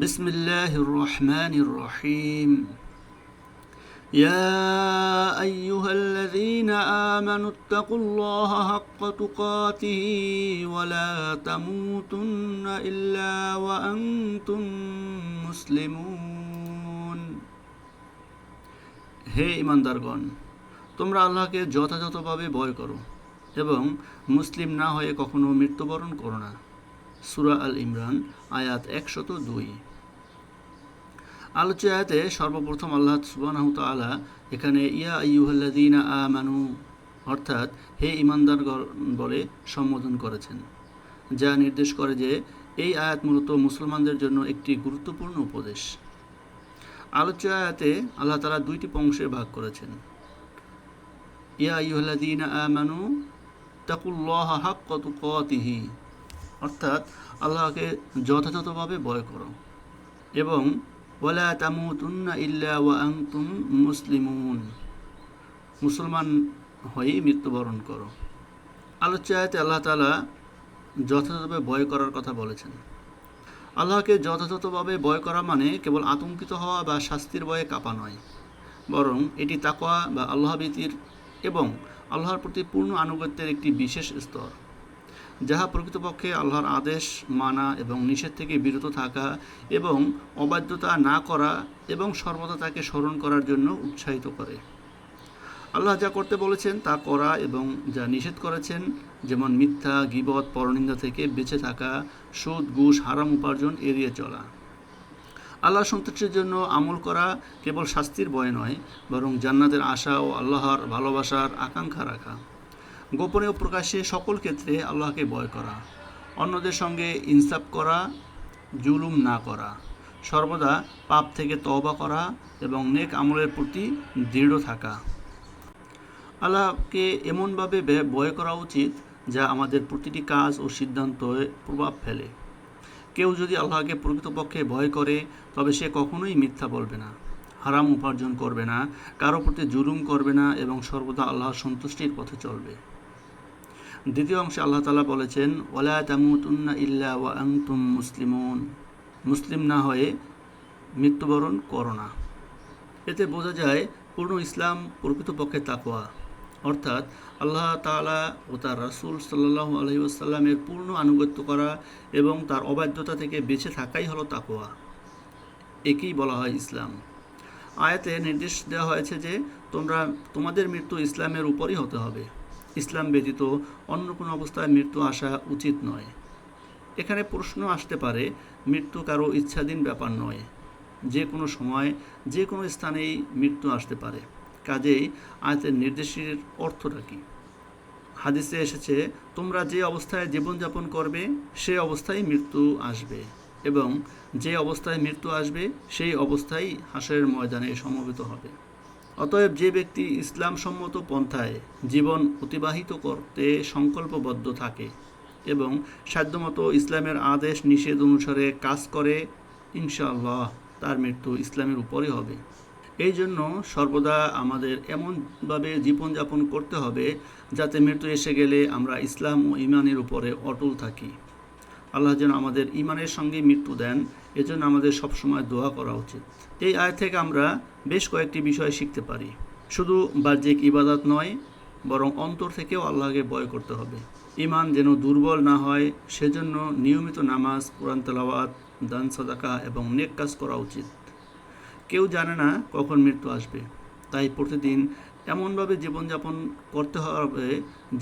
বিসমিল্লাহির রহমানির রহিম। يا أيها الذين آمنوا اتقوا الله حق تقاته ولا تموتن إلا وأنتم মুসলিমুন। হে ঈমানদারগণ, তোমরা আল্লাহকে যথাযথভাবে ভয় করো এবং মুসলিম না হয়ে কখনো মৃত্যুবরণ করো না। সূরা আল ইমরান আয়াত 102। আলোচ্য আয়াতে সর্বপ্রথম আল্লাহ সুবহানাহু ওয়া তাআলা এখানে ইয়া আইয়ুহাল্লাযীনা আমানু অর্থাৎ হে ঈমানদারগণ বলে সম্বোধন করেছেন, যা নির্দেশ করে যে এই আয়াত মূলত মুসলমানদের জন্য একটি গুরুত্বপূর্ণ উপদেশ। আলোচ্য আয়াতে আল্লাহ তাআলা দুইটি অংশে ভাগ করেছেন। ইয়া আইয়ুহাল্লাযীনা আমানু তাকুল্লাহা হাক্কা তুকাতিহি অর্থাৎ আল্লাহকে যথাযথভাবে ভয় করো এবং ওয়ালা তামুতুন্না ইল্লা ওয়া আনতুম মুসলিমুন মুসলমান হয়ে মৃত্যুবরণ করো। আলোচ্য আয়াতে আল্লাহ তাআলা যথাযথভাবে ভয় করার কথা বলেছেন। আল্লাহকে যথাযথভাবে ভয় করা মানে কেবল আতঙ্কিত হওয়া বা শাস্তির ভয়ে কাঁপা নয়, বরং এটি তাকওয়া বা আল্লাহ ভীতির এবং আল্লাহর প্রতি পূর্ণ আনুগত্যের একটি বিশেষ স্তর, যাহা প্রকৃতপক্ষে আল্লাহর আদেশ মানা এবং নিষেধ থেকে বিরত থাকা এবং অবাধ্যতা না করা এবং সর্বদা তাকে স্মরণ করার জন্য উৎসাহিত করে। আল্লাহ যা করতে বলেছেন তা করা এবং যা নিষেধ করেছেন, যেমন মিথ্যা, গীবত, পরনিন্দা থেকে বেঁচে থাকা, সুদ, ঘুষ, হারাম উপার্জন এড়িয়ে চলা। আল্লাহর সন্তুষ্টির জন্য আমল করা কেবল শাস্তির ভয় নয়, বরং জান্নাতের আশা ও আল্লাহর ভালোবাসার আকাঙ্ক্ষা রাখা। গোপনে ও প্রকাশ্যে সকল ক্ষেত্রে আল্লাহকে ভয় করা, অন্যদের সঙ্গে ইনসাফ করা, জুলুম না করা, সর্বদা পাপ থেকে তওবা করা এবং নেক আমলের প্রতি দৃঢ় থাকা। আল্লাহকে এমনভাবে ভয় করা উচিত যা আমাদের প্রতিটি কাজ ও সিদ্ধান্তে প্রভাব ফেলে। কেউ যদি আল্লাহকে প্রকৃতপক্ষে ভয় করে তবে সে কখনোই মিথ্যা বলবে না, হারাম উপার্জন করবে না, কারো প্রতি জুলুম করবে না এবং সর্বদা আল্লাহর সন্তুষ্টির পথে চলবে। দ্বিতীয় অংশে আল্লাহ তাআলা বলেছেন, ওয়ালা তামুতুন্না ইল্লা ওয়া আনতুম মুসলিমুন মুসলিম না হয়ে মৃত্যুবরণ করো না। এতে বোঝা যায় পূর্ণ ইসলাম প্রকৃতপক্ষে তাকওয়া, অর্থাৎ আল্লাহ তাআলা ও তার রাসূল সাল্লাল্লাহু আলাইহি ওয়াসাল্লামের পূর্ণ আনুগত্য করা এবং তার অবাধ্যতা থেকে বেঁচে থাকাই হলো তাকওয়া। একেই বলা হয় ইসলাম। আয়াতে নির্দেশ দেওয়া হয়েছে যে তোমাদের মৃত্যু ইসলামের উপরই হতে হবে। ইসলাম ব্যতীত অন্য কোনো অবস্থায় মৃত্যু আসা উচিত নয়। এখানে প্রশ্ন আসতে পারে, মৃত্যু কারো ইচ্ছাধীন ব্যাপার নয়, যে কোনো সময় যে কোনো স্থানেই মৃত্যু আসতে পারে। কাজেই আয়াতের নির্দেশের অর্থটা কী? হাদিসে এসেছে, তোমরা যে অবস্থায় জীবনযাপন করবে সেই অবস্থায় মৃত্যু আসবে এবং যে অবস্থায় মৃত্যু আসবে সেই অবস্থায় হাসরের ময়দানে সমবেত হবে। অতএব যে ব্যক্তি ইসলাম সম্মত পন্থায় জীবন অতিবাহিত করতে সংকল্পবদ্ধ থাকে এবং সাধ্যমতো ইসলামের আদেশ নিষেধ অনুসারে কাজ করে, ইনশাআল্লাহ তার মৃত্যু ইসলামের উপরই হবে। এই জন্য সর্বদা আমাদের এমনভাবে জীবনযাপন করতে হবে যাতে মৃত্যু এসে গেলে আমরা ইসলাম ও ঈমানের উপরে অটল থাকি। আল্লাহ যেন আমাদের ঈমানের সঙ্গে মৃত্যু দেন, এজন্য আমাদের সবসময় দোয়া করা উচিত। এই আয়াত থেকে আমরা বেশ কয়েকটি বিষয় শিখতে পারি। শুধু বাহ্যিক ইবাদত নয়, বরং অন্তর থেকেও আল্লাহকে ভয় করতে হবে। ঈমান যেন দুর্বল না হয় সেজন্য নিয়মিত নামাজ, কোরআন তেলাওয়াত, দান সাদাকা এবং নেক কাজ করা উচিত। কেউ জানে না কখন মৃত্যু আসবে, তাই প্রতিদিন এমনভাবে জীবনযাপন করতে হবে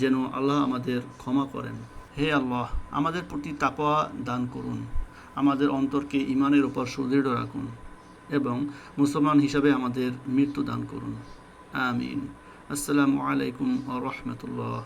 যেন আল্লাহ আমাদের ক্ষমা করেন। হে আল্লাহ, আমাদের প্রতি তাকওয়া দান করুন, আমাদের অন্তরকে ঈমানের উপর সুদৃঢ় রাখুন এবং মুসলমান হিসাবে আমাদের মৃত্যু দান করুন। আমিন। আসসালামু আলাইকুম ওয়া রাহমাতুল্লাহ।